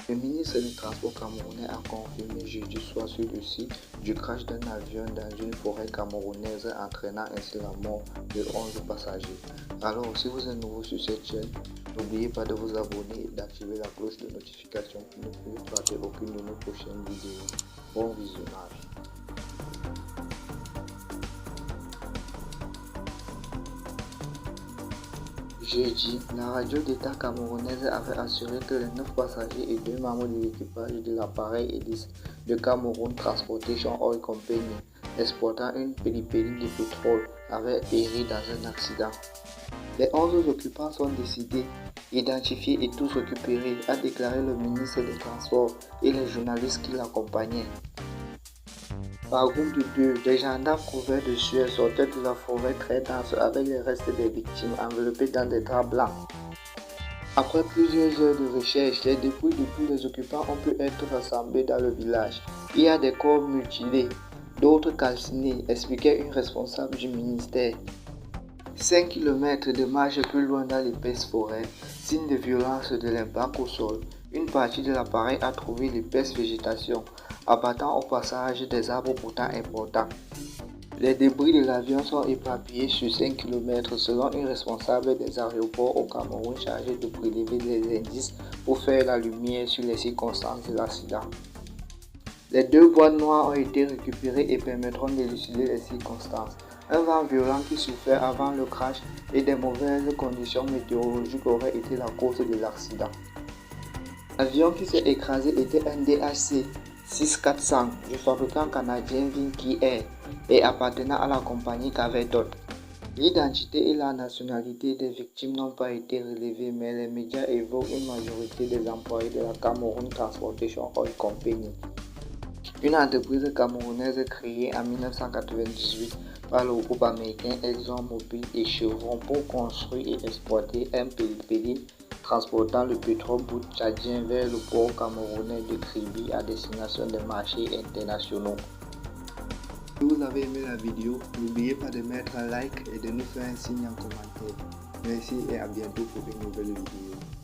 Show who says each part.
Speaker 1: Le ministre du Transport camerounais a confirmé jeudi soir sur le site du crash d'un avion dans une forêt camerounaise entraînant ainsi la mort de 11 passagers. Alors, si vous êtes nouveau sur cette chaîne, n'oubliez pas de vous abonner et d'activer la cloche de notification pour ne plus rater aucune de nos prochaines vidéos. Bon visionnage. Jeudi, la radio d'État camerounaise avait assuré que les 9 passagers et 2 membres de l'équipage de l'appareil hélice de Cameroun Transportation Oil Company, exploitant une pélipélie de pétrole, avaient péri dans un accident. Les 11 occupants sont décédés, identifiés et tous récupérés, a déclaré le ministre des Transports et les journalistes qui l'accompagnaient. Par groupe de 2, des gendarmes couverts de sueur sortaient de la forêt très dense avec les restes des victimes enveloppés dans des draps blancs. Après plusieurs heures de recherche, les dépouilles de tous les occupants ont pu être rassemblées dans le village. Il y a des corps mutilés, d'autres calcinés, expliquait une responsable du ministère. 5 km de marche plus loin dans l'épaisse forêt, signe de violence de l'impact au sol, une partie de l'appareil a trouvé l'épaisse végétation, abattant au passage des arbres pourtant importants. Les débris de l'avion sont éparpillés sur 5 km selon une responsable des aéroports au Cameroun chargée de prélever les indices pour faire la lumière sur les circonstances de l'accident. Les 2 boîtes noires ont été récupérées et permettront d'élucider les circonstances. Un vent violent qui soufflait avant le crash et des mauvaises conditions météorologiques auraient été la cause de l'accident. L'avion qui s'est écrasé était un DHC 6400 du fabricant canadien Vinci Air et appartenant à la compagnie Cavedon. L'identité et la nationalité des victimes n'ont pas été relevées, mais les médias évoquent une majorité des employés de la Cameroun Transportation Oil Company, une entreprise camerounaise créée en 1998 par le groupe américain ExxonMobil et Chevron pour construire et exploiter un pélipélie transportant le pétrole brut tchadien vers le port camerounais de Kribi à destination des marchés internationaux. Si vous avez aimé la vidéo, n'oubliez pas de mettre un like et de nous faire un signe en commentaire. Merci et à bientôt pour une nouvelle vidéo.